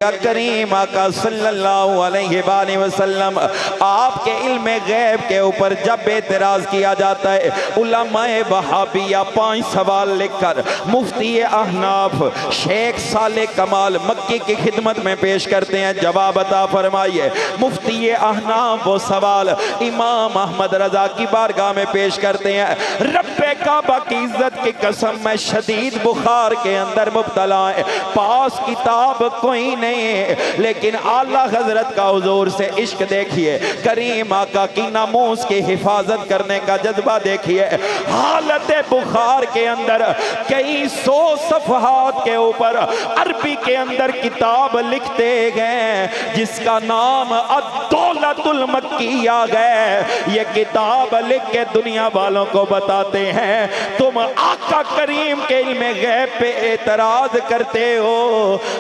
करीम आका सल्लल्लाहु अलैहि वसल्लम आपके इल्म गैब के ऊपर जब एतराज किया जाता है, उलमाए वहाबिया 5 सवाल लिखकर मुफ्ती अहनाफ शेख साले कमाल मक्की की खिदमत में पेश करते हैं। जवाब अता फरमाइए। मुफ्ती अहनाफ वो सवाल इमाम अहमद रजा की बारगाह में पेश करते हैं। रब्बे काबा की इज्जत की कसम, मैं शदीद बुखार के अंदर मुब्तला है, पास किताब कोई नहीं, लेकिन आला हजरत का हुजूर से इश्क देखिए, करीम आका की नामूस की हिफाजत करने का जज्बा देखिए। हालत बुखार के अंदर कई 100 सफहात के ऊपर अरबी के अंदर किताब लिखते गए जिसका नाम अद्दौलतुल मक्किया गए। ये किताब लिख के दुनिया वालों को बताते हैं तुम आका करीम के इल्म गैब पे एतराज करते हो,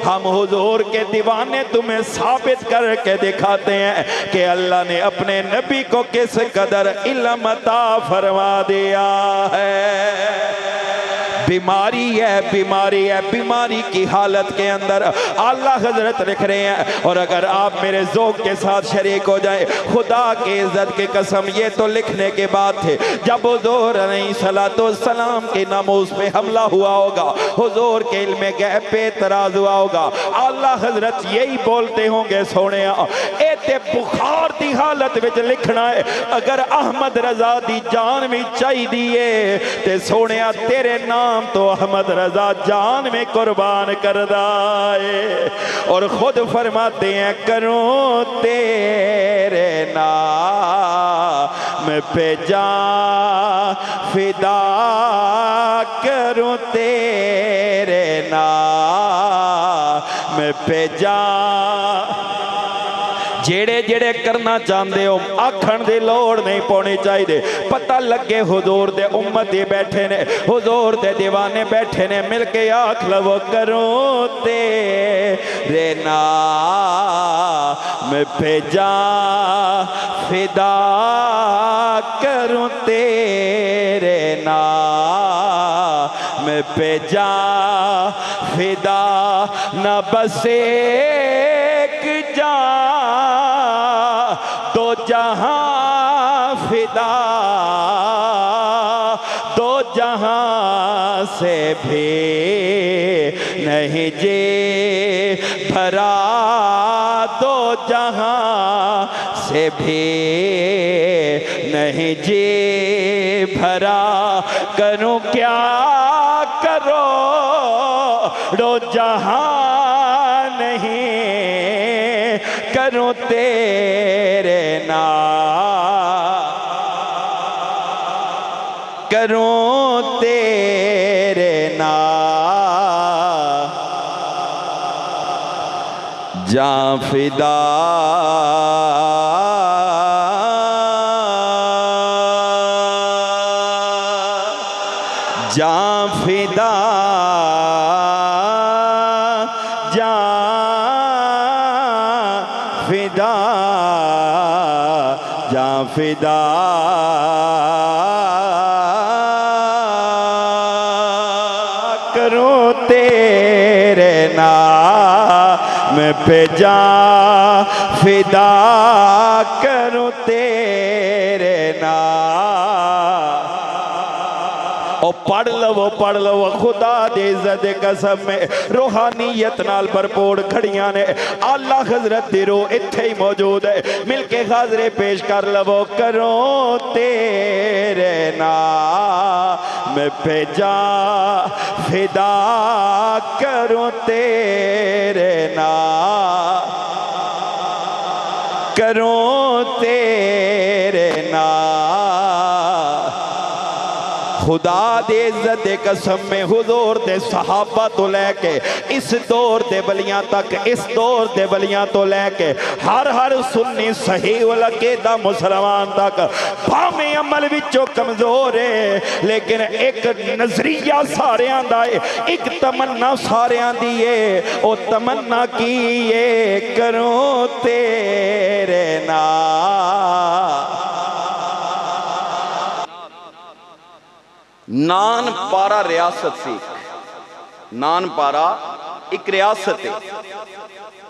हम हुजूर के दीवाने तुम्हें साबित करके दिखाते हैं कि अल्लाह ने अपने नबी को किस कदर इल्म अता फरमा दिया है। बीमारी है, बीमारी है, बीमारी की हालत के अंदर आला हजरत लिख रहे हैं। और अगर आप मेरे ज़ौक़ के साथ शरीक हो जाए, खुदा के इज्जत की कसम, ये तो लिखने के बाद थे जब हुजूर अलैहिस्सलाम के नामूस पे हमला हुआ होगा, हुजूर के इल्म गैब पे एतराज हुआ होगा, आला हजरत यही बोलते होंगे, सोने एते बुखार की हालत में लिखना है, अगर अहमद रजा दी जान भी चाहिए ते सोने तेरे नाम तो अहमद रजा जान में कुर्बान कर दाए। और खुद फरमाते हैं करूं तेरे नाम पे जान फिदा, करूं तेरे नाम पे जान। जेड़े जेड़े करना चाहते हो आखण की लोड़ नहीं पानी चाहिए। पता लगे हुजूर दे उम्मत ही बैठे ने, हुजूर दे दीवाने बैठे ने, मिल के आख लवो करूं तेरे नाम पे जान फिदा, करूं तेरे नाम पे जान फिदा, न बस एक जान दो जहां फिदा, दो जहां से भी नहीं जी भरा, दो जहां से भी नहीं जी भरा, करूं क्या करो दो जहां नहीं, करूं तेरे नाम, करूं तेरे नाम जान फिदा, जान फिदा, फिदा, जान फिदा, करूं तेरे नाम पे जान फिदा, करूं तेरे नाम। और पढ़ लो खुदा दे इज्जत दे कसम में रूहानियत नाल भरपूर खड़ियां ने। आला हजरत दी रूह इत्थे ही मौजूद है, मिलके हाजरे पेश कर लवो करो तेरे नाम पे जान फिदा, करूं तेरे नाम, करूं तेरे नाम। खुदा दे इज्जत दे कसम में हुजूर दे सहाबा तो लैके इस दौर दे बलियां तक, इस दौर दे बलियां तो लैके हर सुन्नी सही वल अकीदा मुसलमान तक भावें अमल विचों कमजोर है, लेकिन एक नजरिया सारियां दा है, एक तमन्ना सारियां दी है। ओ तमन्ना की है करूं तेरे नाम। नान पारा रियासत सी, नान पारा एक रियासत है।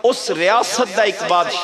उस रियासत का एक बादशाह